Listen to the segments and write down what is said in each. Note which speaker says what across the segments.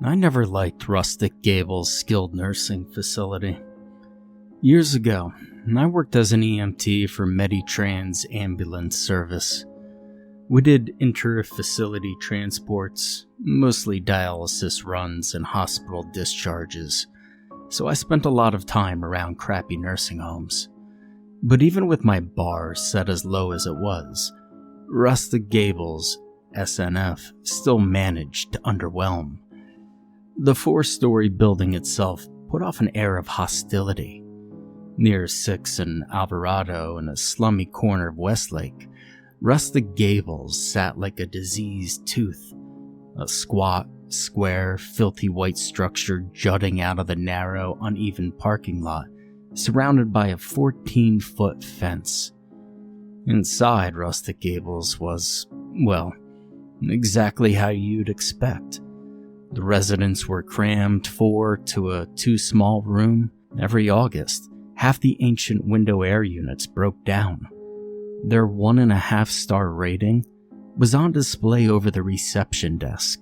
Speaker 1: I never liked Rustic Gables skilled nursing facility. Years ago, I worked as an EMT for Meditrans ambulance service. We did inter-facility transports, mostly dialysis runs and hospital discharges, so I spent a lot of time around crappy nursing homes. But even with my bar set as low as it was, Rustic Gables, SNF, still managed to underwhelm. The 4-story building itself put off an air of hostility. Near 6th and Alvarado in a slummy corner of Westlake, Rustic Gables sat like a diseased tooth, a squat, square, filthy white structure jutting out of the narrow, uneven parking lot, surrounded by a 14-foot fence. Inside Rustic Gables was, well, exactly how you'd expect. The residents were crammed 4 to a 2-small room. Every August, half the ancient window air units broke down. Their 1.5-star rating was on display over the reception desk,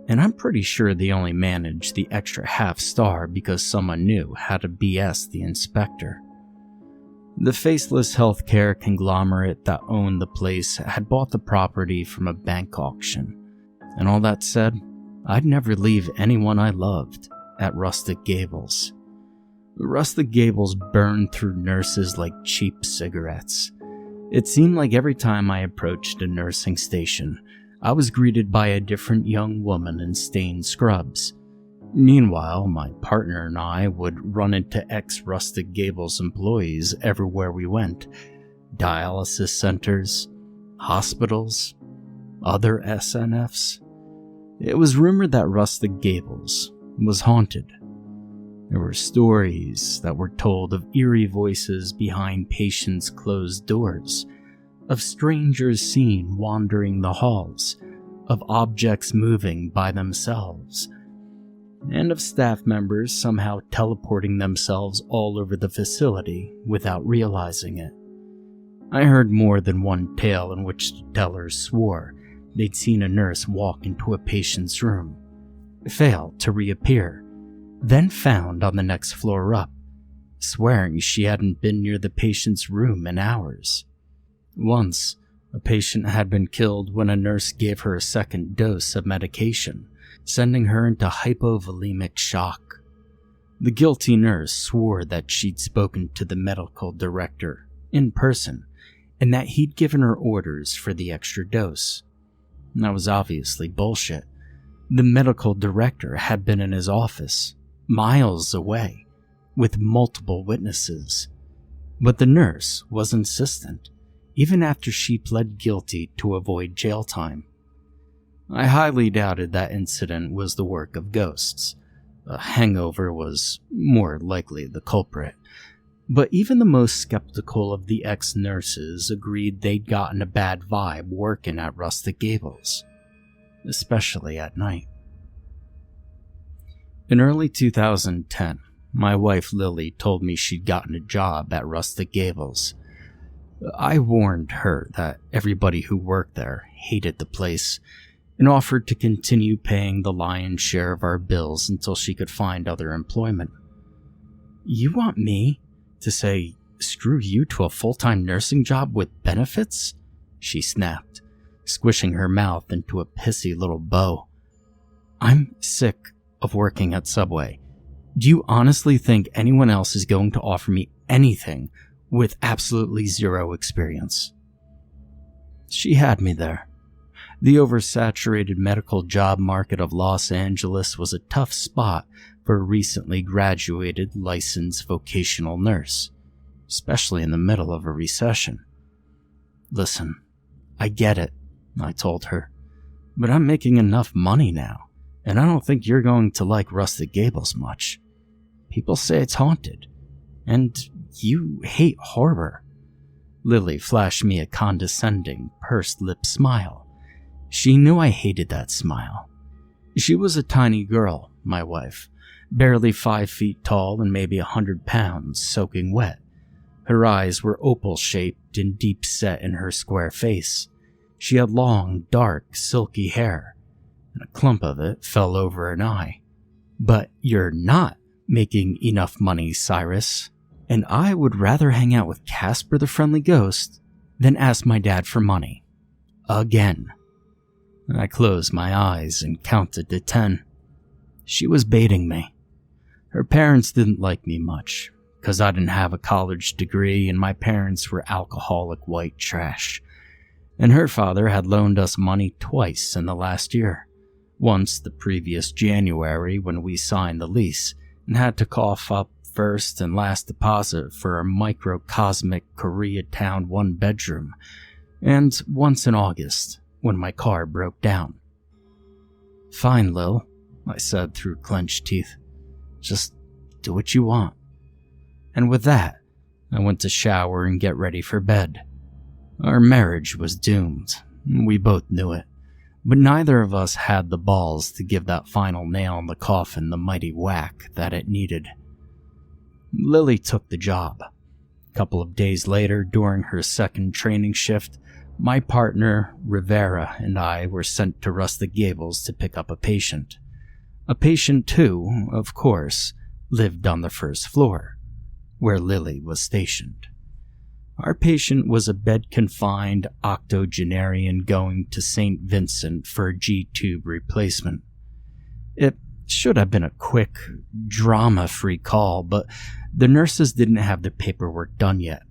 Speaker 1: and I'm pretty sure they only managed the extra half-star because someone knew how to BS the inspector. The faceless healthcare conglomerate that owned the place had bought the property from a bank auction, and all that said, I'd never leave anyone I loved at Rustic Gables. Rustic Gables burned through nurses like cheap cigarettes. It seemed like every time I approached a nursing station, I was greeted by a different young woman in stained scrubs. Meanwhile, my partner and I would run into ex-Rustic Gables employees everywhere we went. Dialysis centers, hospitals, other SNFs. It was rumored that Rustic Gables was haunted. There were stories that were told of eerie voices behind patients' closed doors, of strangers seen wandering the halls, of objects moving by themselves, and of staff members somehow teleporting themselves all over the facility without realizing it. I heard more than one tale in which the tellers swore they'd seen a nurse walk into a patient's room, fail to reappear, then found on the next floor up, swearing she hadn't been near the patient's room in hours. Once, a patient had been killed when a nurse gave her a second dose of medication, sending her into hypovolemic shock. The guilty nurse swore that she'd spoken to the medical director in person and that he'd given her orders for the extra dose. That was obviously bullshit. The medical director had been in his office, miles away, with multiple witnesses. But the nurse was insistent, even after she pled guilty to avoid jail time. I highly doubted that incident was the work of ghosts. A hangover was more likely the culprit. But even the most skeptical of the ex-nurses agreed they'd gotten a bad vibe working at Rustic Gables, especially at night. In early 2010, my wife Lily told me she'd gotten a job at Rustic Gables. I warned her that everybody who worked there hated the place and offered to continue paying the lion's share of our bills until she could find other employment. "You want me to say screw you to a full-time nursing job with benefits?" she snapped, squishing her mouth into a pissy little bow. "I'm sick of working at Subway. Do you honestly think anyone else is going to offer me anything with absolutely zero experience?" She had me there. The oversaturated medical job market of Los Angeles was a tough spot for a recently graduated licensed vocational nurse, especially in the middle of a recession. "Listen, I get it," I told her, "but I'm making enough money now, and I don't think you're going to like Rustic Gables much. People say it's haunted, and you hate horror." Lily flashed me a condescending, pursed-lip smile. She knew I hated that smile. She was a tiny girl, my wife, barely 5 feet tall and maybe 100 pounds, soaking wet. Her eyes were opal-shaped and deep-set in her square face. She had long, dark, silky hair, and a clump of it fell over an eye. But you're not making enough money, Cyrus, and I would rather hang out with Casper the Friendly Ghost than ask my dad for money. Again. I closed my eyes and counted to 10. She was baiting me. Her parents didn't like me much, because I didn't have a college degree and my parents were alcoholic white trash. And her father had loaned us money twice in the last year. Once the previous January when we signed the lease and had to cough up first and last deposit for a microcosmic Koreatown one-bedroom, and once in August when my car broke down. "Fine, Lil," I said through clenched teeth. "Just do what you want." And with that, I went to shower and get ready for bed. Our marriage was doomed. We both knew it. But neither of us had the balls to give that final nail in the coffin the mighty whack that it needed. Lily took the job. A couple of days later, during her second training shift, my partner, Rivera, and I were sent to Rustic Gables to pick up a patient. A patient who, of course, lived on the first floor, where Lily was stationed. Our patient was a bed-confined octogenarian going to St. Vincent for a G-tube replacement. It should have been a quick, drama-free call, but the nurses didn't have their paperwork done yet.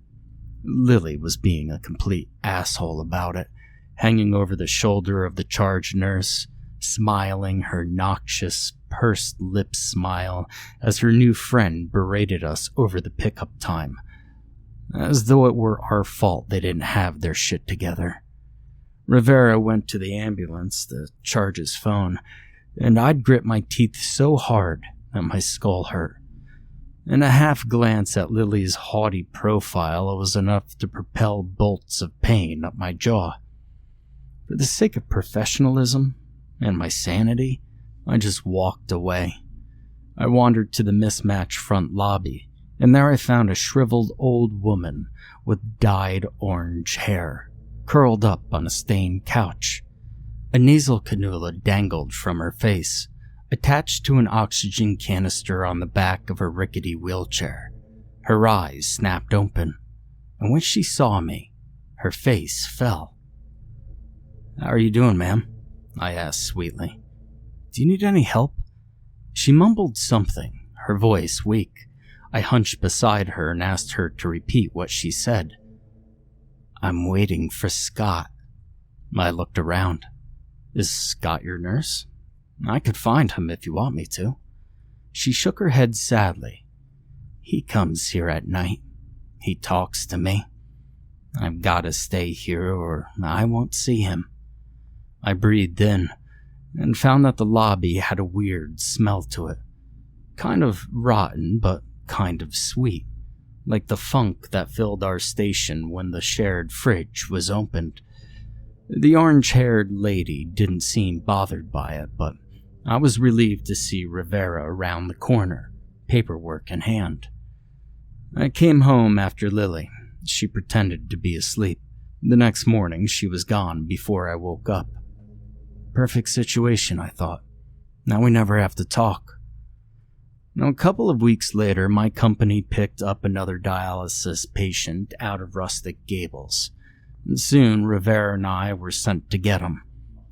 Speaker 1: Lily was being a complete asshole about it, hanging over the shoulder of the charge nurse, smiling her noxious, pursed lip smile as her new friend berated us over the pickup time, as though it were our fault they didn't have their shit together. Rivera went to the ambulance to charge his phone, and I'd grit my teeth so hard that my skull hurt. And a half glance at Lily's haughty profile was enough to propel bolts of pain up my jaw. For the sake of professionalism and my sanity, I just walked away. I wandered to the mismatched front lobby, and there I found a shriveled old woman with dyed orange hair, curled up on a stained couch. A nasal cannula dangled from her face, attached to an oxygen canister on the back of her rickety wheelchair. Her eyes snapped open, and when she saw me, her face fell. "How are you doing, ma'am?" I asked sweetly. "Do you need any help?" She mumbled something, her voice weak. I hunched beside her and asked her to repeat what she said. "I'm waiting for Scott." I looked around. "Is Scott your nurse? I could find him if you want me to." She shook her head sadly. "He comes here at night. He talks to me. I've got to stay here or I won't see him." I breathed in and found that the lobby had a weird smell to it. Kind of rotten, but kind of sweet, like the funk that filled our station when the shared fridge was opened. The orange-haired lady didn't seem bothered by it, but I was relieved to see Rivera around the corner, paperwork in hand. I came home after Lily. She pretended to be asleep. The next morning, she was gone before I woke up. Perfect situation, I thought. Now we never have to talk. Now, a couple of weeks later, my company picked up another dialysis patient out of Rustic Gables, and soon Rivera and I were sent to get him.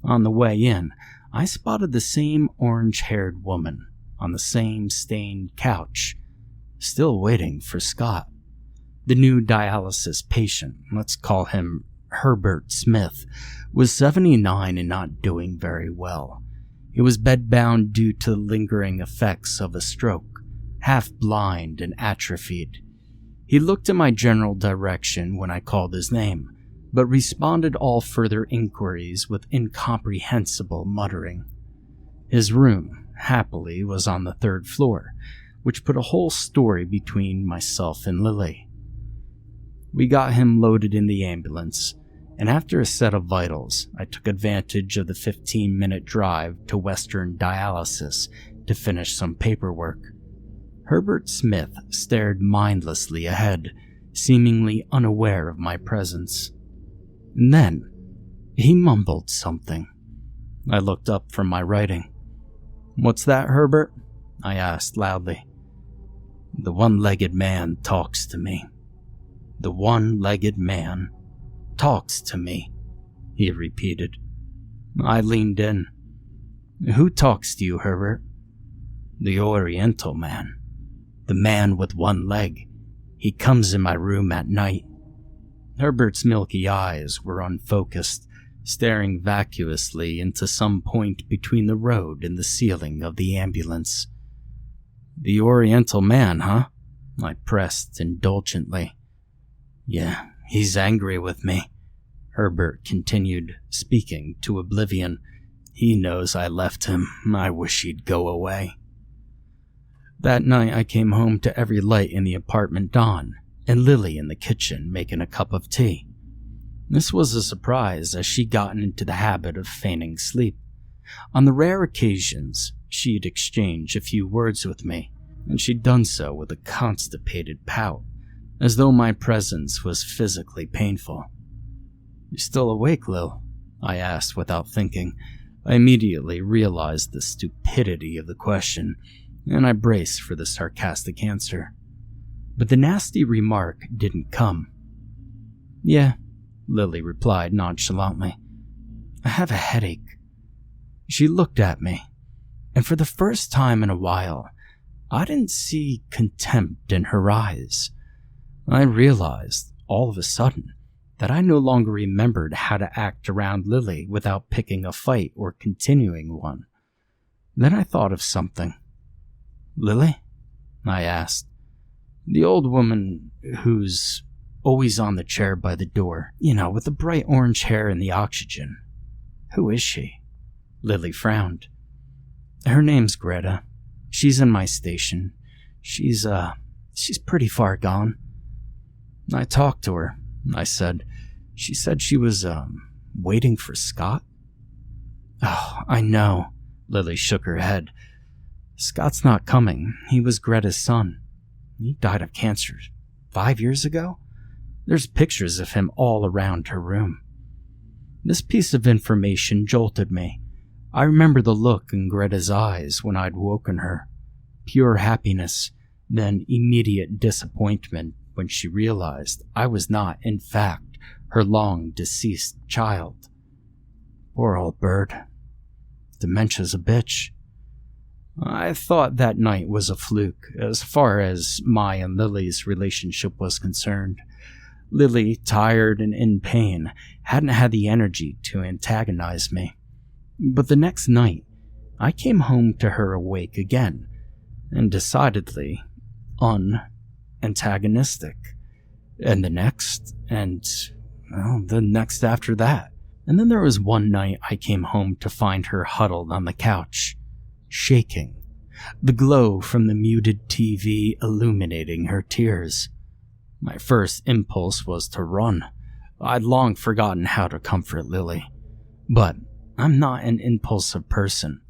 Speaker 1: On the way in, I spotted the same orange-haired woman on the same stained couch, still waiting for Scott. The new dialysis patient, let's call him Herbert Smith, was 79 and not doing very well. He was bedbound due to lingering effects of a stroke, half-blind and atrophied. He looked in my general direction when I called his name, but responded all further inquiries with incomprehensible muttering. His room, happily, was on the 3rd floor, which put a whole story between myself and Lily. We got him loaded in the ambulance, and after a set of vitals, I took advantage of the 15-minute drive to Western Dialysis to finish some paperwork. Herbert Smith stared mindlessly ahead, seemingly unaware of my presence. And then, he mumbled something. I looked up from my writing. "What's that, Herbert?" I asked loudly. The one-legged man talks to me. The one-legged man talks to me, he repeated. I leaned in. Who talks to you, Herbert? The Oriental man. The man with one leg. He comes in my room at night. Herbert's milky eyes were unfocused, staring vacuously into some point between the road and the ceiling of the ambulance. The Oriental man, huh? I pressed indulgently. Yeah, he's angry with me, Herbert continued, speaking to oblivion. He knows I left him. I wish he'd go away. That night I came home to every light in the apartment on, and Lily in the kitchen making a cup of tea. This was a surprise, as she'd gotten into the habit of feigning sleep. On the rare occasions, she'd exchange a few words with me, and she'd done so with a constipated pout, as though my presence was physically painful. You still awake, Lil? I asked without thinking. I immediately realized the stupidity of the question, and I braced for the sarcastic answer. But the nasty remark didn't come. Yeah, Lily replied nonchalantly. I have a headache. She looked at me, and for the first time in a while, I didn't see contempt in her eyes. I realized, all of a sudden, that I no longer remembered how to act around Lily without picking a fight or continuing one. Then I thought of something. Lily? I asked. The old woman who's always on the chair by the door, with the bright orange hair and the oxygen. Who is she? Lily frowned. Her name's Greta. She's in my station. She's pretty far gone. I talked to her, I said. She said she was, waiting for Scott? Oh, I know, Lily shook her head. Scott's not coming. He was Greta's son. He died of cancer 5 years ago? There's pictures of him all around her room. This piece of information jolted me. I remember the look in Greta's eyes when I'd woken her. Pure happiness, then immediate disappointment when she realized I was not, in fact, her long-deceased child. Poor old bird. Dementia's a bitch. I thought that night was a fluke, as far as my and Lily's relationship was concerned. Lily, tired and in pain, hadn't had the energy to antagonize me. But the next night, I came home to her awake again, and decidedly unantagonistic. And the next, and the next after that. And then there was one night I came home to find her huddled on the couch, shaking, the glow from the muted TV illuminating her tears. My first impulse was to run. I'd long forgotten how to comfort Lily. But I'm not an impulsive person.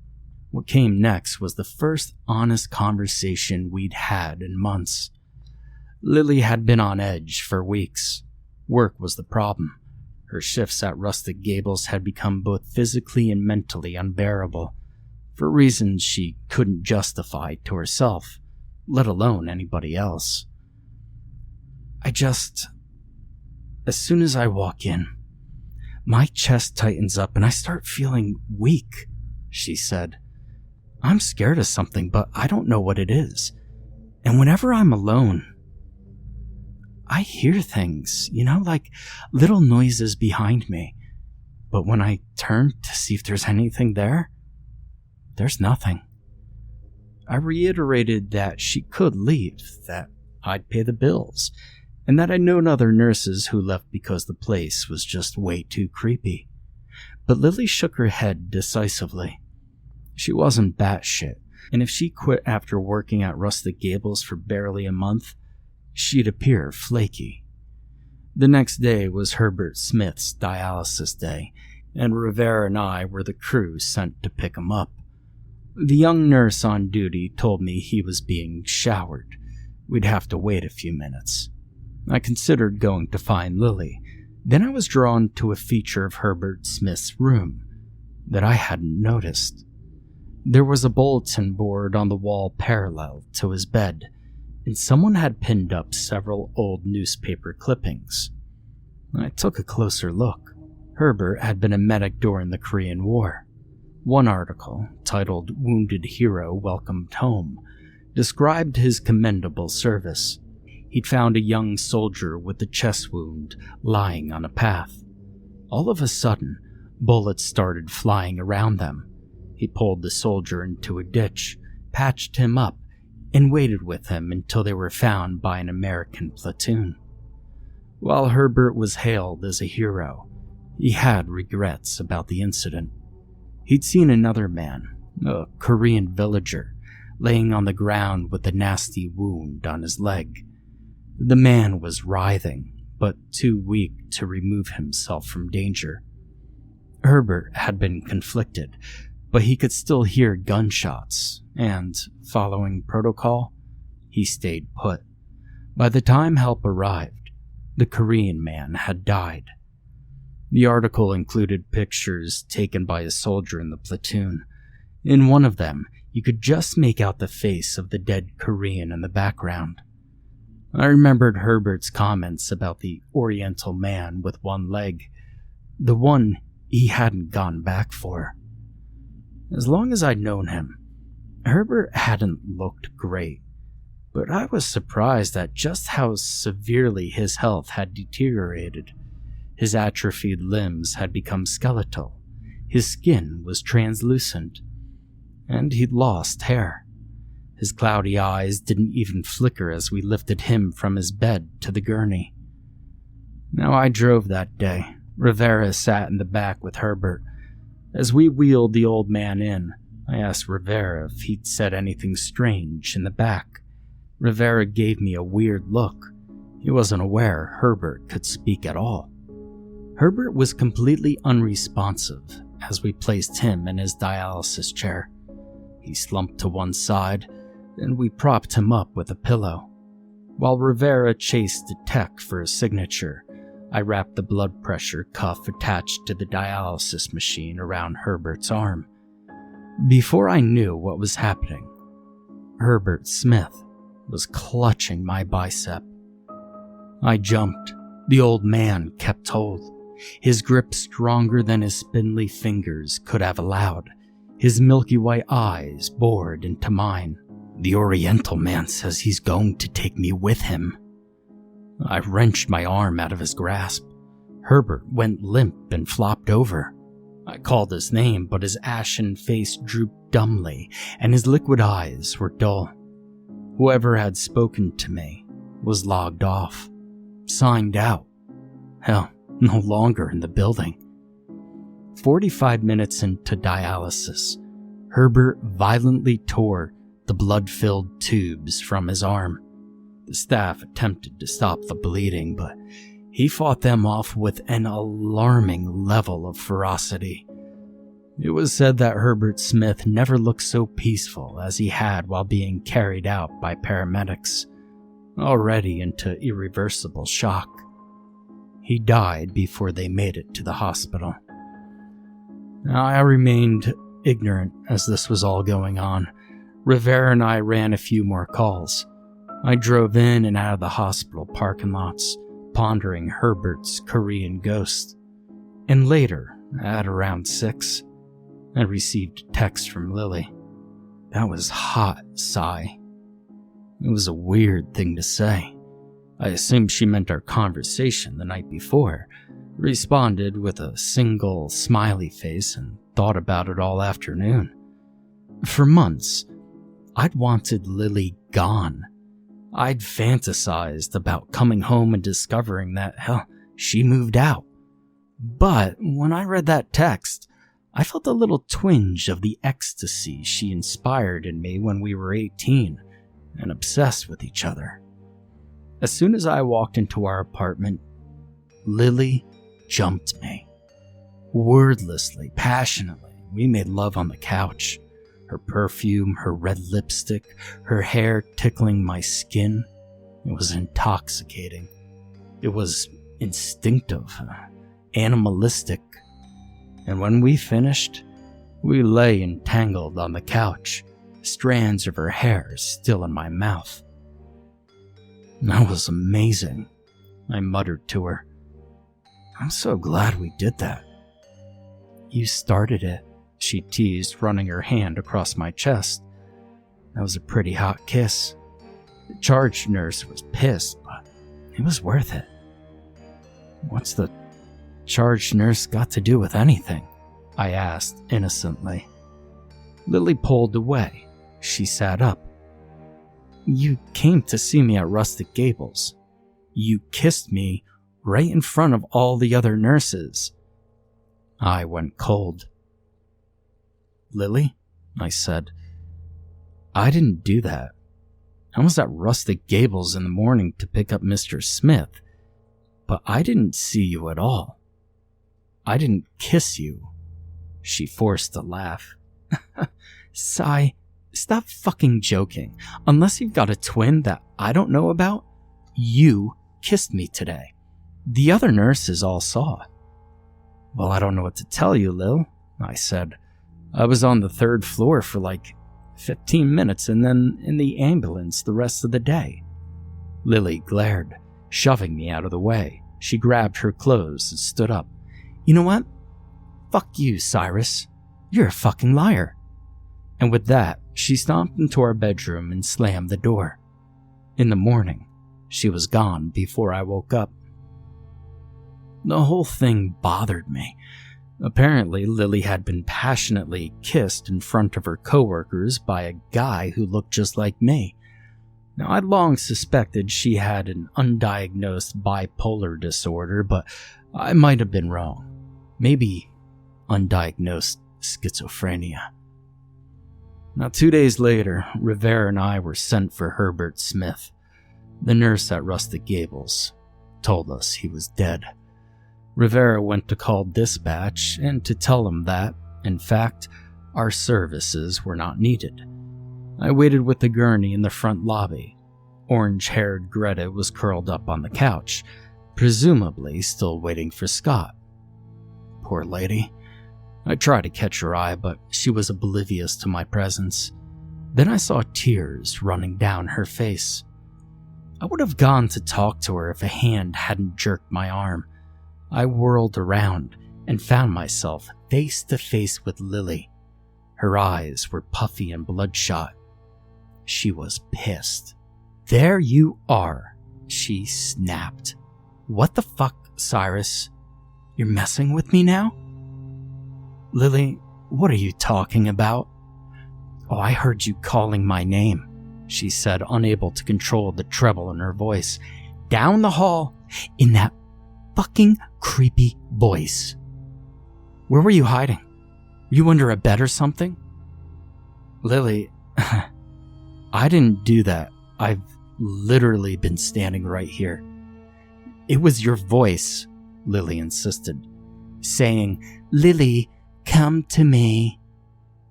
Speaker 1: What came next was the first honest conversation we'd had in months. Lily had been on edge for weeks. Work was the problem. Her shifts at Rustic Gables had become both physically and mentally unbearable, for reasons she couldn't justify to herself, let alone anybody else. As soon as I walk in, my chest tightens up and I start feeling weak, she said. I'm scared of something, but I don't know what it is. And whenever I'm alone, I hear things, like little noises behind me. But when I turn to see if there's anything there, there's nothing. I reiterated that she could leave, that I'd pay the bills, and that I'd known other nurses who left because the place was just way too creepy. But Lily shook her head decisively. She wasn't batshit, and if she quit after working at Rustic Gables for barely a month, she'd appear flaky. The next day was Herbert Smith's dialysis day, and Rivera and I were the crew sent to pick him up. The young nurse on duty told me he was being showered. We'd have to wait a few minutes. I considered going to find Lily. Then I was drawn to a feature of Herbert Smith's room that I hadn't noticed. There was a bulletin board on the wall parallel to his bed, and someone had pinned up several old newspaper clippings. I took a closer look. Herbert had been a medic during the Korean War. One article, titled "Wounded Hero Welcomed Home," described his commendable service. He'd found a young soldier with a chest wound lying on a path. All of a sudden, bullets started flying around them. He pulled the soldier into a ditch, patched him up, and waited with him until they were found by an American platoon. While Herbert was hailed as a hero, he had regrets about the incident. He'd seen another man, a Korean villager, laying on the ground with a nasty wound on his leg. The man was writhing, but too weak to remove himself from danger. Herbert had been conflicted, but he could still hear gunshots, and, following protocol, he stayed put. By the time help arrived, the Korean man had died. The article included pictures taken by a soldier in the platoon. In one of them, you could just make out the face of the dead Korean in the background. I remembered Herbert's comments about the Oriental man with one leg, the one he hadn't gone back for. As long as I'd known him, Herbert hadn't looked great, but I was surprised at just how severely his health had deteriorated. His atrophied limbs had become skeletal, his skin was translucent, and he'd lost hair. His cloudy eyes didn't even flicker as we lifted him from his bed to the gurney. Now I drove that day. Rivera sat in the back with Herbert. As we wheeled the old man in, I asked Rivera if he'd said anything strange in the back. Rivera gave me a weird look. He wasn't aware Herbert could speak at all. Herbert was completely unresponsive as we placed him in his dialysis chair. He slumped to one side, and we propped him up with a pillow. While Rivera chased a tech for a signature, I wrapped the blood pressure cuff attached to the dialysis machine around Herbert's arm. Before I knew what was happening, Herbert Smith was clutching my bicep. I jumped. The old man kept hold, his grip stronger than his spindly fingers could have allowed. His milky white eyes bored into mine. "The Oriental man says he's going to take me with him." I wrenched my arm out of his grasp. Herbert went limp and flopped over. I called his name, but his ashen face drooped dumbly, and his liquid eyes were dull. Whoever had spoken to me was logged off, signed out. Hell, no longer in the building. 45 minutes into dialysis, Herbert violently tore the blood-filled tubes from his arm. The staff attempted to stop the bleeding, but he fought them off with an alarming level of ferocity. It was said that Herbert Smith never looked so peaceful as he had while being carried out by paramedics, already into irreversible shock. He died before they made it to the hospital. Now, I remained ignorant as this was all going on. Rivera and I ran a few more calls. I drove in and out of the hospital parking lots, pondering Herbert's Korean ghost. And later, at around 6, I received a text from Lily. That was hot, sigh. It was a weird thing to say. I assumed she meant our conversation the night before, responded with a single smiley face, and thought about it all afternoon. For months, I'd wanted Lily gone. I'd fantasized about coming home and discovering that, hell, she moved out. But when I read that text, I felt a little twinge of the ecstasy she inspired in me when we were 18 and obsessed with each other. As soon as I walked into our apartment, Lily jumped me. Wordlessly, passionately, we made love on the couch. Her perfume, her red lipstick, her hair tickling my skin. It was intoxicating. It was instinctive, animalistic. And when we finished, We lay entangled on the couch, strands of her hair still in my mouth. "That was amazing," I muttered to her. "I'm so glad we did that." "You started it," she teased, running her hand across my chest. "That was a pretty hot kiss. The charge nurse was pissed, but it was worth it." "What's the charge nurse got to do with anything?" I asked innocently. Lily pulled away. She sat up. "You came to see me at Rustic Gables. You kissed me right in front of all the other nurses." I went cold. "Lily," I said, "I didn't do that. I was at Rustic Gables in the morning to pick up Mr. Smith, but I didn't see you at all. I didn't kiss you." She forced a laugh. "Sigh, stop fucking joking. Unless you've got a twin that I don't know about, you kissed me today. The other nurses all saw." "Well, I don't know what to tell you, Lil," I said. "I was on the 3rd floor for like 15 minutes and then in the ambulance the rest of the day." Lily glared, shoving me out of the way. She grabbed her clothes and stood up. "You know what? Fuck you, Cyrus. You're a fucking liar." And with that, she stomped into our bedroom and slammed the door. In the morning, she was gone before I woke up. The whole thing bothered me. Apparently, Lily had been passionately kissed in front of her coworkers by a guy who looked just like me. Now, I'd long suspected she had an undiagnosed bipolar disorder, but I might have been wrong. Maybe undiagnosed schizophrenia. Now, 2 days later, Rivera and I were sent for Herbert Smith. The nurse at Rustic Gables told us he was dead. Rivera went to call dispatch and to tell him that, in fact, our services were not needed. I waited with the gurney in the front lobby. Orange-haired Greta was curled up on the couch, presumably still waiting for Scott. Poor lady. I tried to catch her eye, but she was oblivious to my presence. Then I saw tears running down her face. I would have gone to talk to her if a hand hadn't jerked my arm. I whirled around and found myself face to face with Lily. Her eyes were puffy and bloodshot. She was pissed. "There you are," she snapped. "What the fuck, Cyrus? You're messing with me now?" "Lily, what are you talking about?" "Oh, I heard you calling my name," she said, unable to control the treble in her voice. "Down the hall, in that fucking creepy voice. Where were you hiding? Were you under a bed or something?" "Lily, I didn't do that. I've literally been standing right here." "It was your voice," Lily insisted, saying, "Lily, come to me."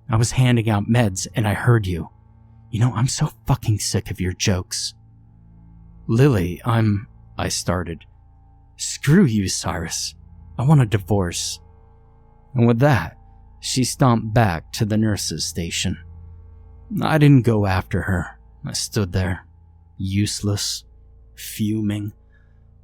Speaker 1: "I was handing out meds and I heard you. You know, I'm so fucking sick of your jokes." "Lily, I started. "Screw you, Cyrus. I want a divorce." And with that, she stomped back to the nurse's station. I didn't go after her. I stood there, useless, fuming.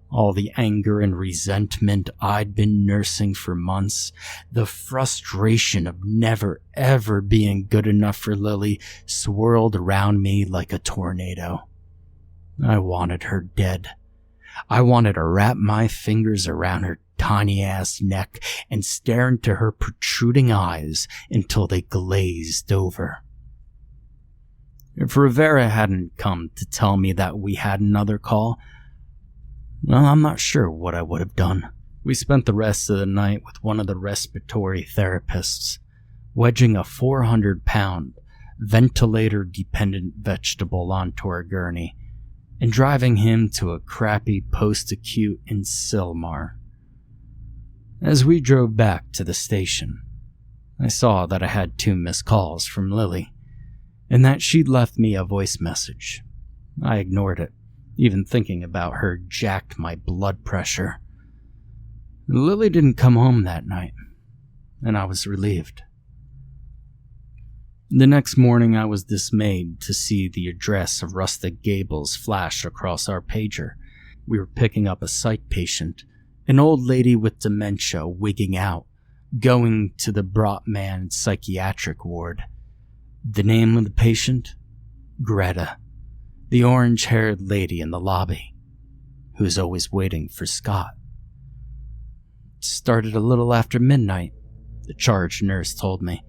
Speaker 1: All the anger and resentment I'd been nursing for months, the frustration of never ever being good enough for Lily, swirled around me like a tornado. I wanted her dead. I wanted to wrap my fingers around her tiny-ass neck and stare into her protruding eyes until they glazed over. If Rivera hadn't come to tell me that we had another call, well, I'm not sure what I would have done. We spent the rest of the night with one of the respiratory therapists, wedging a 400-pound, ventilator-dependent vegetable onto our gurney, and driving him to a crappy post-acute in Silmar. As we drove back to the station, I saw that I had 2 missed calls from Lily, and that she'd left me a voice message. I ignored it. Even thinking about her jacked my blood pressure. Lily didn't come home that night, and I was relieved. The next morning, I was dismayed to see the address of Rustic Gables flash across our pager. We were picking up a psych patient, an old lady with dementia wigging out, going to the Brotman psychiatric ward. The name of the patient? Greta, the orange-haired lady in the lobby, who's always waiting for Scott. It started a little after midnight, the charge nurse told me.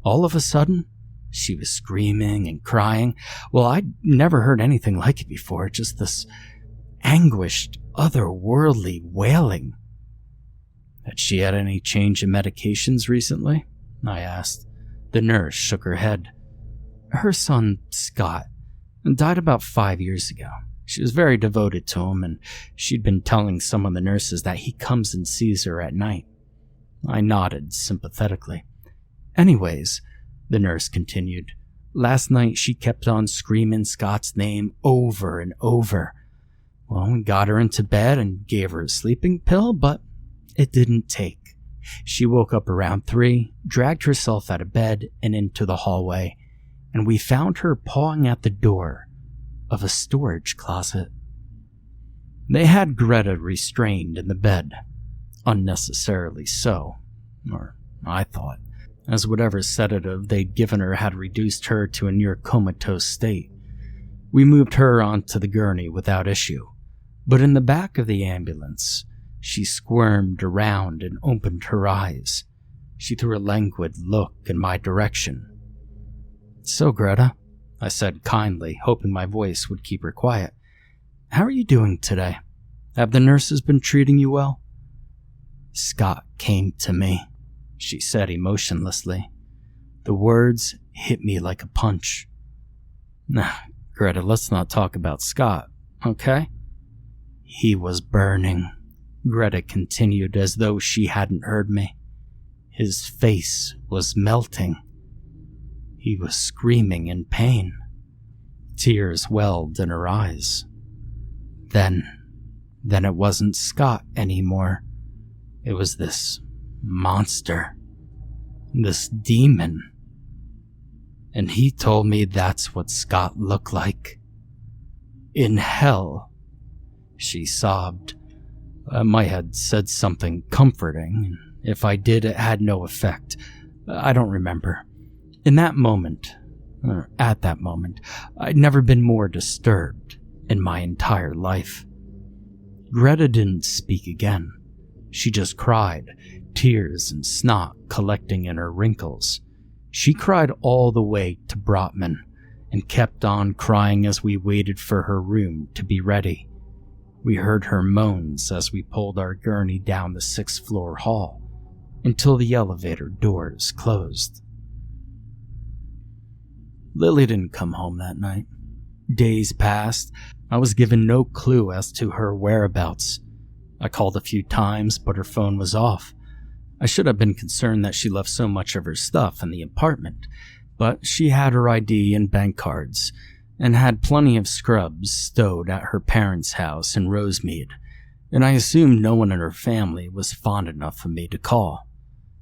Speaker 1: All of a sudden, she was screaming and crying. Well, I'd never heard anything like it before, just this anguished, otherworldly wailing. Had she had any change in medications recently? I asked. The nurse shook her head. Her son, Scott, died about 5 years ago. She was very devoted to him, and she'd been telling some of the nurses that he comes and sees her at night. I nodded sympathetically. Anyways, the nurse continued, last night she kept on screaming Scott's name over and over. Well, we got her into bed and gave her a sleeping pill, but it didn't take. She woke up around 3, dragged herself out of bed and into the hallway, and we found her pawing at the door of a storage closet. They had Greta restrained in the bed, unnecessarily so, or I thought, as whatever sedative they'd given her had reduced her to a near comatose state. We moved her onto the gurney without issue, but in the back of the ambulance, she squirmed around and opened her eyes. She threw a languid look in my direction. So, Greta, I said kindly, hoping my voice would keep her quiet. How are you doing today? Have the nurses been treating you well? Scott came to me, she said emotionlessly. The words hit me like a punch. Nah, Greta, let's not talk about Scott, okay? He was burning, Greta continued as though she hadn't heard me. His face was melting. He was screaming in pain. Tears welled in her eyes. Then it wasn't Scott anymore. It was this monster, this demon. And he told me that's what Scott looked like. In hell, she sobbed. I might have said something comforting. If I did, it had no effect. I don't remember. In that moment, or at that moment, I'd never been more disturbed in my entire life. Greta didn't speak again. She just cried, tears and snot collecting in her wrinkles. She cried all the way to Brotman and kept on crying as we waited for her room to be ready. We heard her moans as we pulled our gurney down the 6th floor hall until the elevator doors closed. Lily didn't come home that night. Days passed. I was given no clue as to her whereabouts. I called a few times, but her phone was off. I should have been concerned that she left so much of her stuff in the apartment, but she had her ID and bank cards, and had plenty of scrubs stowed at her parents' house in Rosemead, and I assumed no one in her family was fond enough of me to call.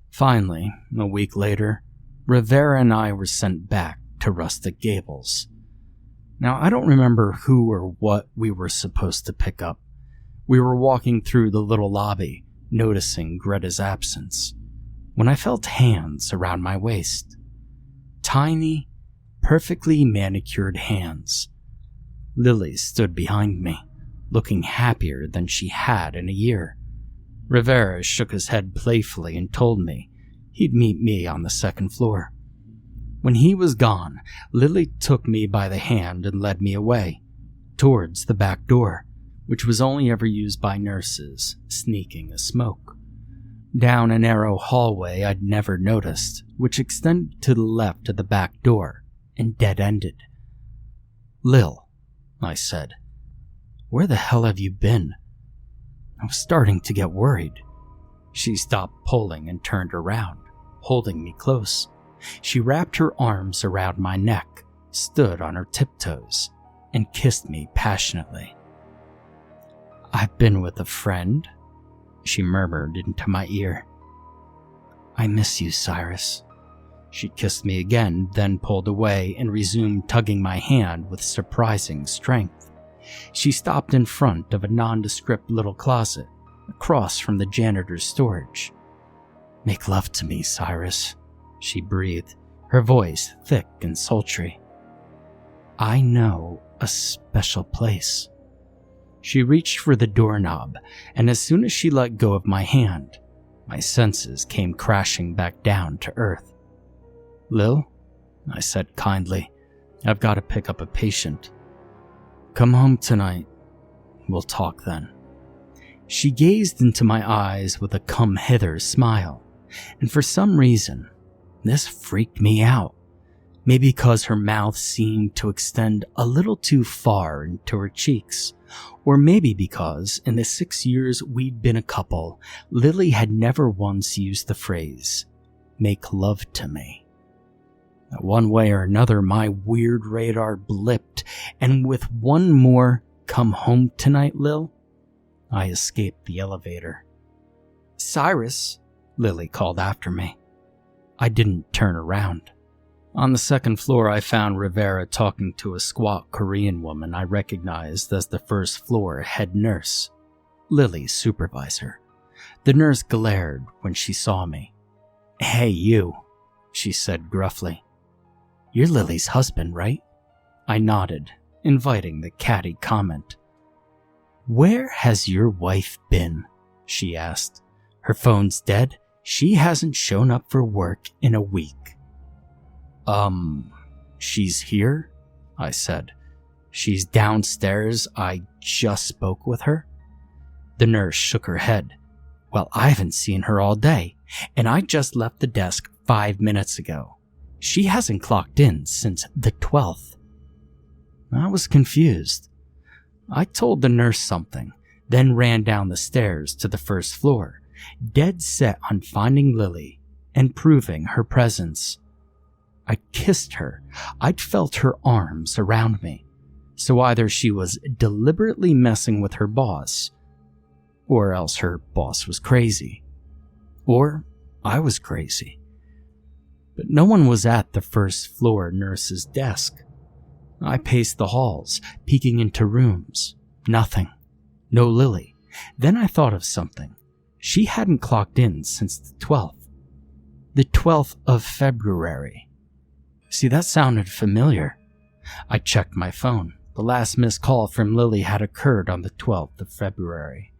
Speaker 1: Finally, a week later, Rivera and I were sent back to Rustic Gables. Now, I don't remember who or what we were supposed to pick up. We were walking through the little lobby, noticing Greta's absence, when I felt hands around my waist. Tiny, perfectly manicured hands. Lily stood behind me, looking happier than she had in a year. Rivera shook his head playfully and told me he'd meet me on the 2nd floor. When he was gone, Lily took me by the hand and led me away, towards the back door, which was only ever used by nurses sneaking a smoke. Down a narrow hallway I'd never noticed, which extended to the left of the back door and dead-ended. Lil, I said, where the hell have you been? I was starting to get worried. She stopped pulling and turned around, holding me close. She wrapped her arms around my neck, stood on her tiptoes, and kissed me passionately. I've been with a friend, she murmured into my ear. I miss you, Cyrus. She kissed me again, then pulled away and resumed tugging my hand with surprising strength. She stopped in front of a nondescript little closet, across from the janitor's storage. "Make love to me, Cyrus," she breathed, her voice thick and sultry. "I know a special place." She reached for the doorknob, and as soon as she let go of my hand, my senses came crashing back down to earth. "Lil," I said kindly, "I've got to pick up a patient. Come home tonight. We'll talk then." She gazed into my eyes with a come-hither smile, and for some reason, this freaked me out. Maybe because her mouth seemed to extend a little too far into her cheeks, or maybe because in the 6 years we'd been a couple, Lily had never once used the phrase, "make love to me." One way or another, my weird radar blipped, and with one more "come home tonight, Lil," I escaped the elevator. "Cyrus," Lily called after me. I didn't turn around. On the second floor, I found Rivera talking to a squat Korean woman I recognized as the first floor head nurse, Lily's supervisor. The nurse glared when she saw me. "Hey, you," she said gruffly. "You're Lily's husband, right?" I nodded, inviting the catty comment. "Where has your wife been?" she asked. "Her phone's dead. She hasn't shown up for work in a week." She's here?" I said. "She's downstairs. I just spoke with her." The nurse shook her head. "Well, I haven't seen her all day, and I just left the desk 5 minutes ago. She hasn't clocked in since the 12th. I was confused. I told the nurse something, then ran down the stairs to the first floor, dead set on finding Lily and proving her presence. I kissed her. I'd felt her arms around me. So either she was deliberately messing with her boss, or else her boss was crazy. Or I was crazy. But no one was at the first floor nurse's desk. I paced the halls, peeking into rooms. Nothing. No Lily. Then I thought of something. She hadn't clocked in since the 12th. The 12th of February. See, that sounded familiar. I checked my phone. The last missed call from Lily had occurred on the 12th of February.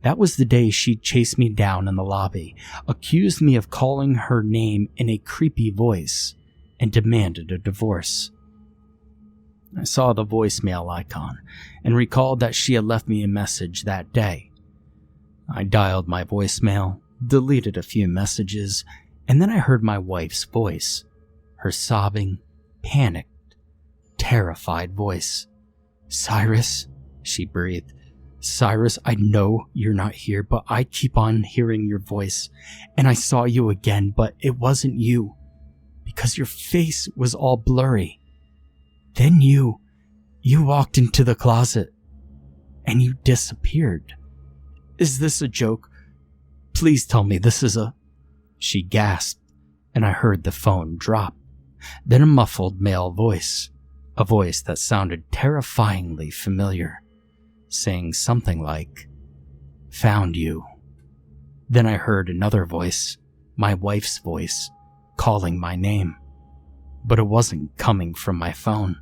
Speaker 1: That was the day she chased me down in the lobby, accused me of calling her name in a creepy voice, and demanded a divorce. I saw the voicemail icon and recalled that she had left me a message that day. I dialed my voicemail, deleted a few messages, and then I heard my wife's voice. Her sobbing, panicked, terrified voice. "Cyrus," she breathed. "Cyrus, I know you're not here, but I keep on hearing your voice. And I saw you again, but it wasn't you, because your face was all blurry. Then you walked into the closet, and you disappeared. Is this a joke? Please tell me this is a..." She gasped, and I heard the phone drop. Then a muffled male voice, a voice that sounded terrifyingly familiar, saying something like, "Found you." Then I heard another voice, my wife's voice, calling my name, but it wasn't coming from my phone.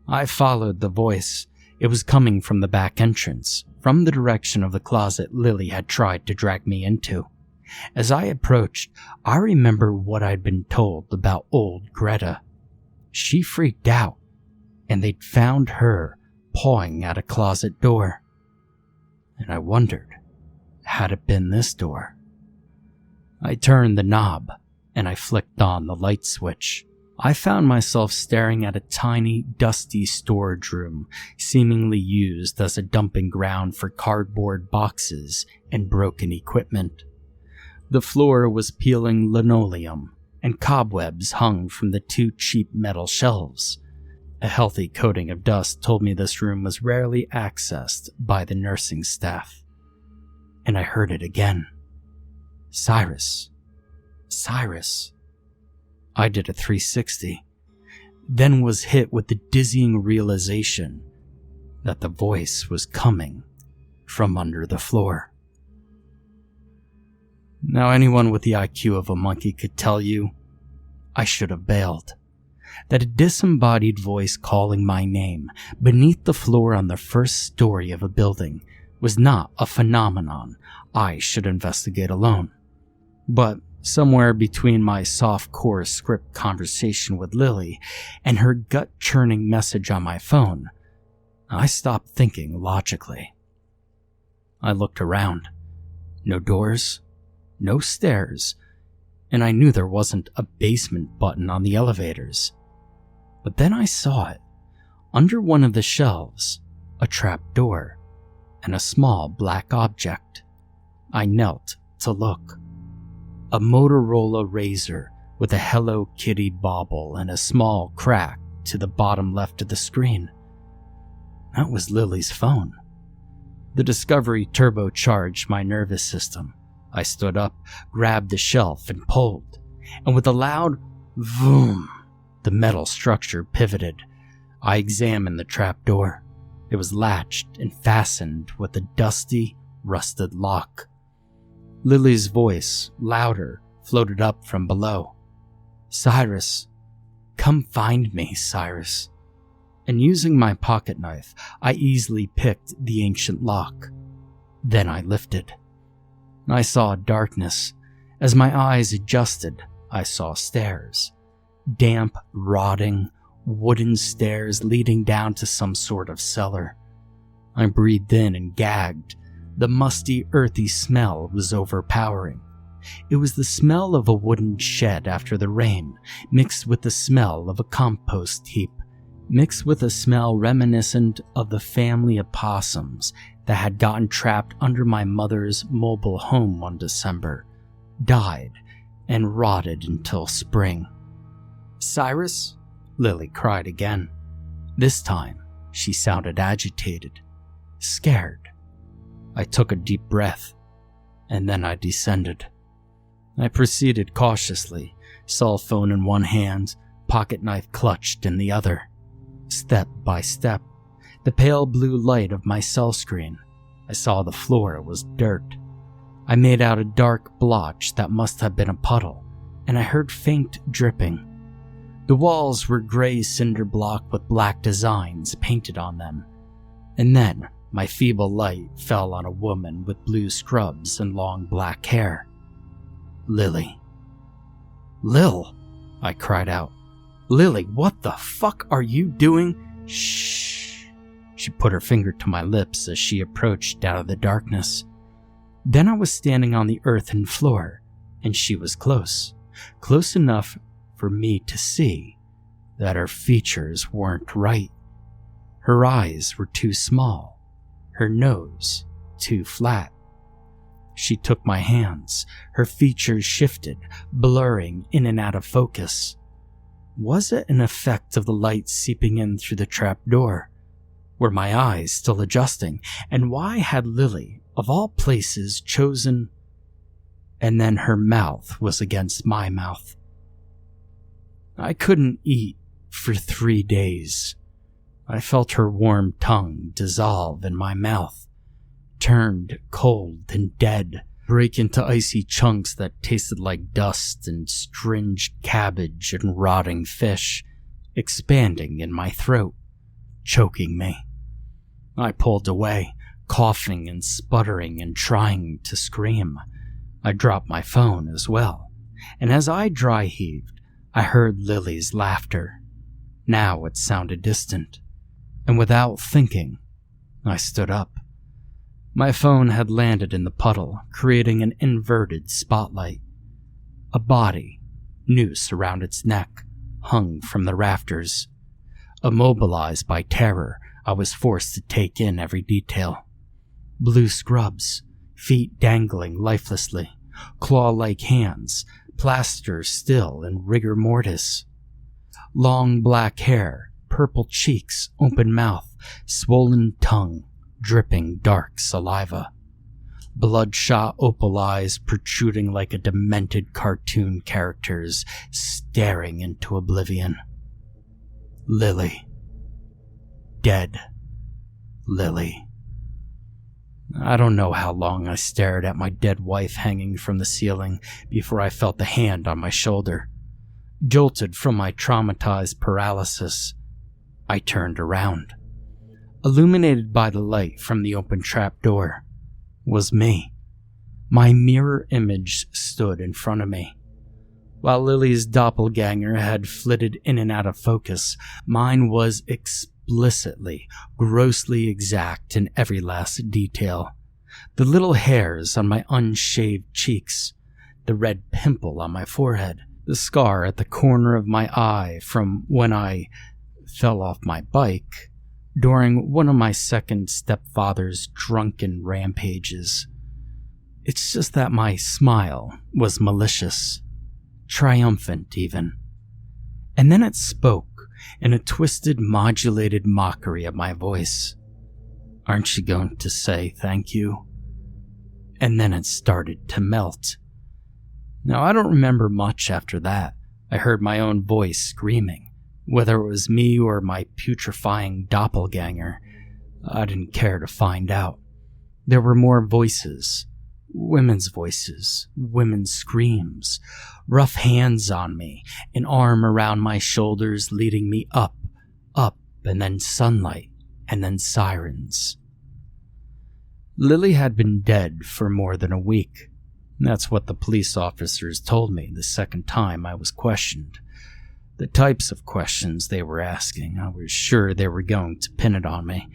Speaker 1: I followed the voice. It was coming from the back entrance, from the direction of the closet Lily had tried to drag me into. As I approached, I remember what I'd been told about old Greta. She freaked out, and they'd found her pawing at a closet door. And I wondered, had it been this door? I turned the knob, and I flicked on the light switch. I found myself staring at a tiny, dusty storage room, seemingly used as a dumping ground for cardboard boxes and broken equipment. The floor was peeling linoleum, and cobwebs hung from the 2 cheap metal shelves. A healthy coating of dust told me this room was rarely accessed by the nursing staff. And I heard it again. "Cyrus. Cyrus." I did a 360, then was hit with the dizzying realization that the voice was coming from under the floor. Now, anyone with the IQ of a monkey could tell you I should have bailed. That a disembodied voice calling my name beneath the floor on the first story of a building was not a phenomenon I should investigate alone. But somewhere between my soft-core script conversation with Lily and her gut-churning message on my phone, I stopped thinking logically. I looked around. No doors, no stairs, and I knew there wasn't a basement button on the elevators. But then I saw it. Under one of the shelves, a trap door, and a small black object. I knelt to look. A Motorola Razr with a Hello Kitty bauble and a small crack to the bottom left of the screen. That was Lily's phone. The discovery turbocharged my nervous system. I stood up, grabbed the shelf, and pulled. And with a loud vroom, the metal structure pivoted. I examined the trap door. It was latched and fastened with a dusty, rusted lock. Lily's voice, louder, floated up from below. "Cyrus, come find me, Cyrus." And using my pocket knife, I easily picked the ancient lock. Then I lifted. I saw darkness. As my eyes adjusted, I saw stairs. Damp, rotting, wooden stairs leading down to some sort of cellar. I breathed in and gagged. The musty, earthy smell was overpowering. It was the smell of a wooden shed after the rain, mixed with the smell of a compost heap, mixed with a smell reminiscent of the family of possums that had gotten trapped under my mother's mobile home one December, died, and rotted until spring. "Cyrus?" Lily cried again. This time, she sounded agitated, scared. I took a deep breath, and then I descended. I proceeded cautiously, cell phone in one hand, pocket knife clutched in the other. Step by step, the pale blue light of my cell screen. I saw the floor was dirt. I made out a dark blotch that must have been a puddle, and I heard faint dripping. The walls were gray cinder block with black designs painted on them. And then my feeble light fell on a woman with blue scrubs and long black hair. Lily. "Lil!" I cried out. "Lily, what the fuck are you doing?" "Shh." She put her finger to my lips as she approached out of the darkness. Then I was standing on the earthen floor, and she was close. Close enough for me to see that her features weren't right. Her eyes were too small, her nose too flat. She took my hands, her features shifted, blurring in and out of focus. Was it an effect of the light seeping in through the trap door? Were my eyes still adjusting? And why had Lily, of all places, chosen... And then her mouth was against my mouth. I couldn't eat for 3 days. I felt her warm tongue dissolve in my mouth, turned cold and dead, break into icy chunks that tasted like dust and stringed cabbage and rotting fish, expanding in my throat, choking me. I pulled away, coughing and sputtering and trying to scream. I dropped my phone as well, and as I dry heaved, I heard Lily's laughter. Now it sounded distant, and without thinking, I stood up. My phone had landed in the puddle, creating an inverted spotlight. A body, noose around its neck, hung from the rafters. Immobilized by terror, I was forced to take in every detail. Blue scrubs, feet dangling lifelessly, claw-like hands, plaster still in rigor mortis. Long black hair, purple cheeks, open mouth, swollen tongue, dripping dark saliva. bloodshot opal eyes protruding like a demented cartoon character's, staring into oblivion. Lily. Dead. Lily. I don't know how long I stared at my dead wife hanging from the ceiling before I felt the hand on my shoulder. Jolted from my traumatized paralysis, I turned around. Illuminated by the light from the open trapdoor was me. My mirror image stood in front of me. While Lily's doppelganger had flitted in and out of focus, mine was explicitly, grossly exact in every last detail. The little hairs on my unshaved cheeks, the red pimple on my forehead, the scar at the corner of my eye from when I fell off my bike during one of my second stepfather's drunken rampages. It's just that my smile was malicious, triumphant even. And then it spoke in a twisted, modulated mockery of my voice. Aren't you going to say thank you? And then it started to melt. Now, I don't remember much after that. I heard my own voice screaming. Whether it was me or my putrefying doppelganger, I didn't care to find out. There were more voices. Women's voices, women's screams, rough hands on me, an arm around my shoulders leading me up, and then sunlight, and then sirens. Lily had been dead for more than a week. That's what the police officers told me the second time I was questioned. The types of questions they were asking, I was sure they were going to pin it on me,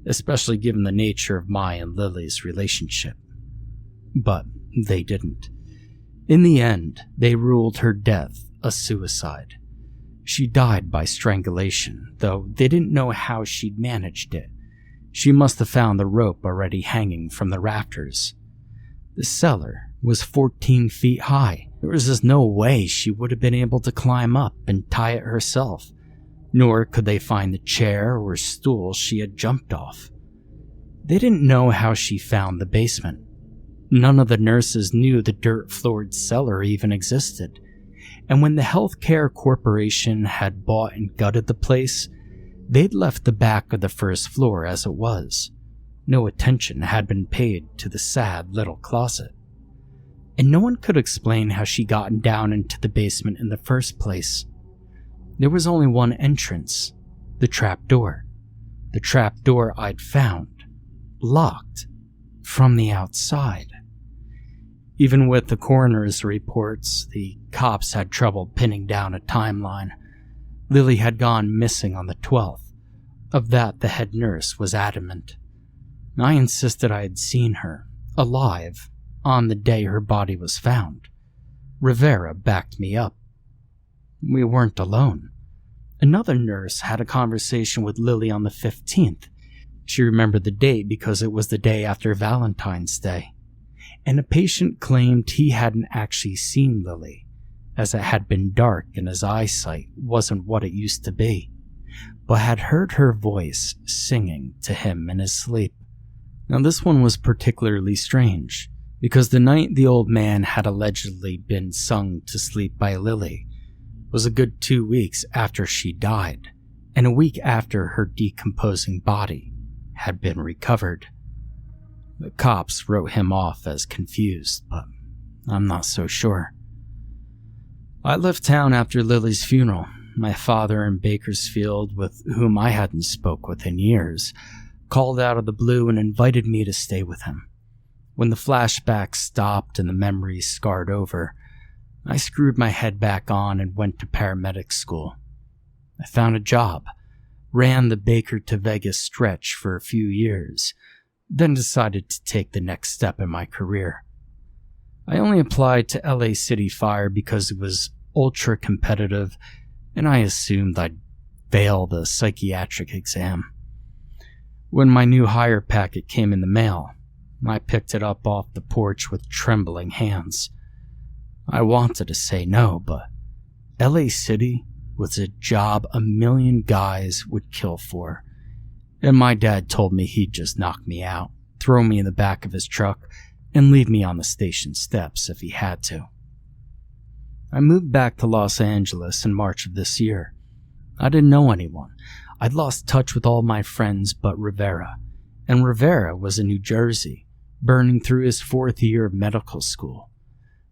Speaker 1: especially given the nature of my and Lily's relationship. But they didn't. In the end, they ruled her death a suicide. She died by strangulation, though they didn't know how she'd managed it. She must have found the rope already hanging from the rafters. The cellar was 14 feet high. There was just no way she would have been able to climb up and tie it herself, nor could they find the chair or stool she had jumped off. They didn't know how she found the basement. None of the nurses knew the dirt-floored cellar even existed, and when the healthcare corporation had bought and gutted the place, they'd left the back of the first floor as it was. No attention had been paid to the sad little closet. And no one could explain how she got down into the basement in the first place. There was only one entrance, the trapdoor. The trapdoor I'd found, locked, from the outside. Even with the coroner's reports, the cops had trouble pinning down a timeline. Lily had gone missing on the 12th. Of that, the head nurse was adamant. I insisted I had seen her, alive, on the day her body was found. Rivera backed me up. We weren't alone. Another nurse had a conversation with Lily on the 15th. She remembered the date because it was the day after Valentine's Day. And a patient claimed he hadn't actually seen Lily, as it had been dark and his eyesight wasn't what it used to be, but had heard her voice singing to him in his sleep. Now this one was particularly strange, because the night the old man had allegedly been sung to sleep by Lily was a good 2 weeks after she died, and a week after her decomposing body had been recovered. The cops wrote him off as confused, but I'm not so sure. I left town after Lily's funeral. My father in Bakersfield, with whom I hadn't spoke with in years, called out of the blue and invited me to stay with him. When the flashbacks stopped and the memories scarred over, I screwed my head back on and went to paramedic school. I found a job, ran the Baker to Vegas stretch for a few years, then decided to take the next step in my career. I only applied to LA City Fire because it was ultra competitive, and I assumed I'd fail the psychiatric exam. When my new hire packet came in the mail, I picked it up off the porch with trembling hands. I wanted to say no, but LA City was a job a million guys would kill for, and my dad told me he'd just knock me out, throw me in the back of his truck, and leave me on the station steps if he had to. I moved back to Los Angeles in March of this year. I didn't know anyone. I'd lost touch with all my friends but Rivera, and Rivera was in New Jersey, burning through his 4th year of medical school.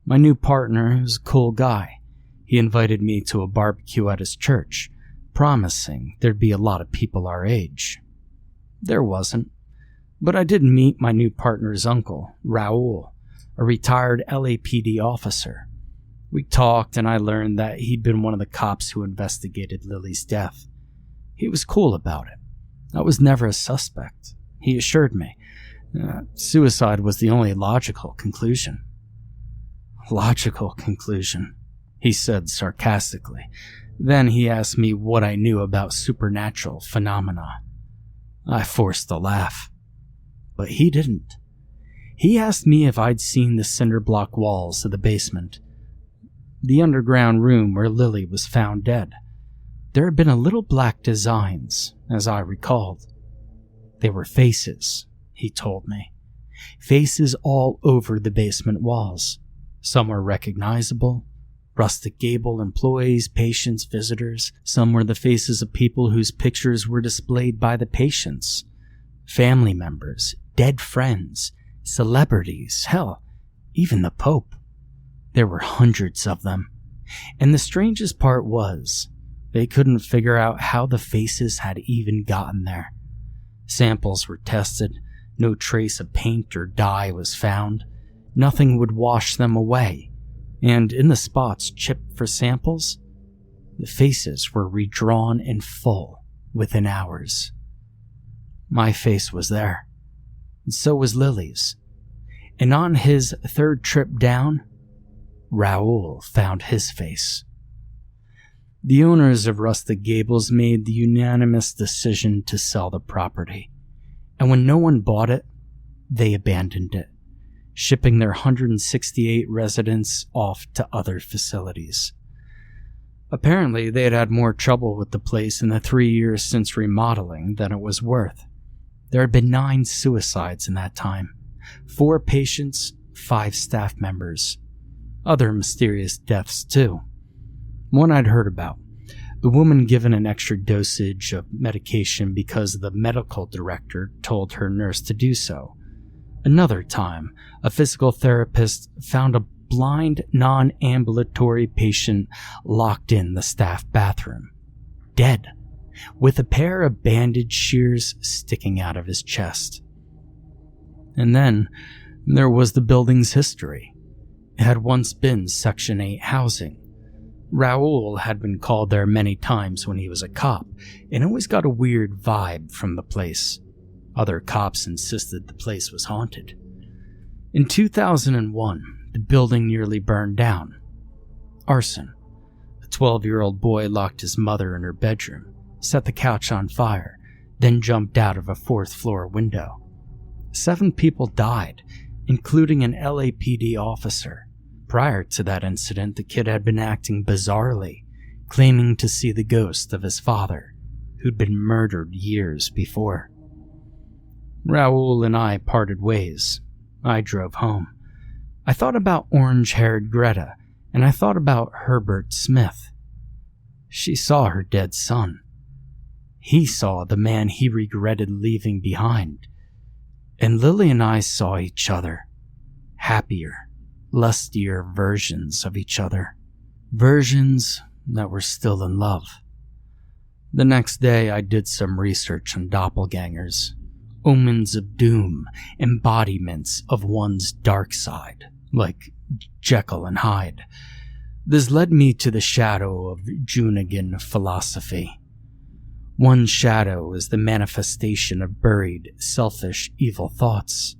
Speaker 1: My new partner was a cool guy. He invited me to a barbecue at his church, promising there'd be a lot of people our age. There wasn't, but I did meet my new partner's uncle, Raul, a retired LAPD officer. We talked and I learned that he'd been one of the cops who investigated Lily's death. He was cool about it. I was never a suspect, he assured me. Suicide was the only logical conclusion. Logical conclusion, he said sarcastically. Then he asked me what I knew about supernatural phenomena. I forced a laugh, but he didn't. He asked me if I'd seen the cinder block walls of the basement, the underground room where Lily was found dead. There had been a little black designs, as I recalled. They were faces, he told me. Faces all over the basement walls. Some were recognizable. Rustic Gable employees, patients, visitors. Some were the faces of people whose pictures were displayed by the patients. Family members, dead friends, celebrities, hell, even the Pope. There were hundreds of them. And the strangest part was, they couldn't figure out how the faces had even gotten there. Samples were tested. No trace of paint or dye was found. Nothing would wash them away. And in the spots chipped for samples, the faces were redrawn in full within hours. My face was there, and so was Lily's. And on his 3rd trip down, Raul found his face. The owners of Rustic Gables made the unanimous decision to sell the property, and when no one bought it, they abandoned it, shipping their 168 residents off to other facilities. Apparently, they had had more trouble with the place in the 3 years since remodeling than it was worth. There had been 9 suicides in that time, 4 patients, 5 staff members. Other mysterious deaths, too. One I'd heard about. The woman given an extra dosage of medication because the medical director told her nurse to do so. Another time, a physical therapist found a blind, non-ambulatory patient locked in the staff bathroom, dead, with a pair of bandage shears sticking out of his chest. And then there was the building's history. It had once been Section 8 housing. Raul had been called there many times when he was a cop, and always got a weird vibe from the place. Other cops insisted the place was haunted. In 2001, the building nearly burned down. Arson. A 12-year-old boy locked his mother in her bedroom, set the couch on fire, then jumped out of a 4th-floor window. 7 people died, including an LAPD officer. Prior to that incident, the kid had been acting bizarrely, claiming to see the ghost of his father, who'd been murdered years before. Raul and I parted ways. I drove home. I thought about orange-haired Greta, and I thought about Herbert Smith. She saw her dead son. He saw the man he regretted leaving behind. And Lily and I saw each other. Happier, lustier versions of each other. Versions that were still in love. The next day I did some research on doppelgangers. Omens of doom, embodiments of one's dark side, like Jekyll and Hyde. This led me to the shadow of Jungian philosophy. One shadow is the manifestation of buried, selfish, evil thoughts.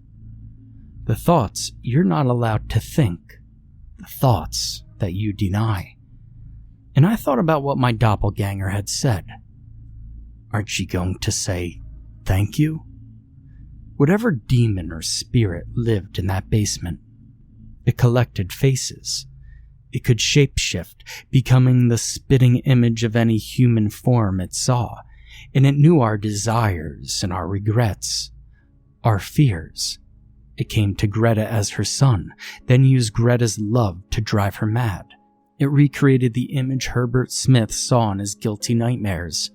Speaker 1: The thoughts you're not allowed to think. The thoughts that you deny. And I thought about what my doppelganger had said. Aren't she going to say, thank you? Whatever demon or spirit lived in that basement, it collected faces. It could shapeshift, becoming the spitting image of any human form it saw, and it knew our desires and our regrets, our fears, It came to Greta as her son, then used Greta's love to drive her mad. It recreated the image Herbert Smith saw in his guilty nightmares.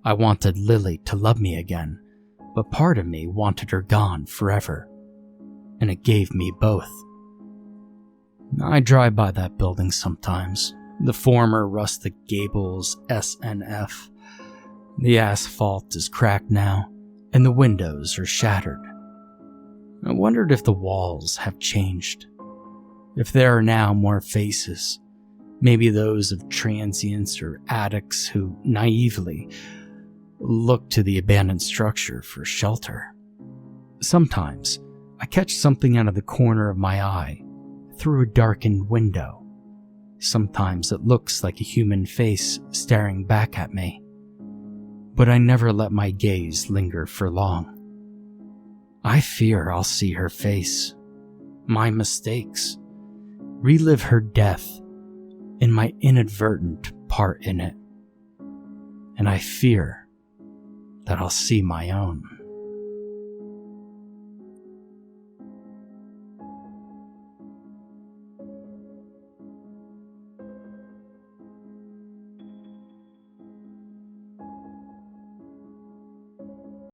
Speaker 1: I wanted Lily to love me again, but part of me wanted her gone forever. And it gave me both. I drive by that building sometimes, the former rustic gables SNF. The asphalt is cracked now, and the windows are shattered. I wondered if the walls have changed, if there are now more faces, maybe those of transients or addicts who naively look to the abandoned structure for shelter. Sometimes I catch something out of the corner of my eye through a darkened window. Sometimes it looks like a human face staring back at me, but I never let my gaze linger for long. I fear I'll see her face, my mistakes, relive her death, and my inadvertent part in it. And I fear that I'll see my own.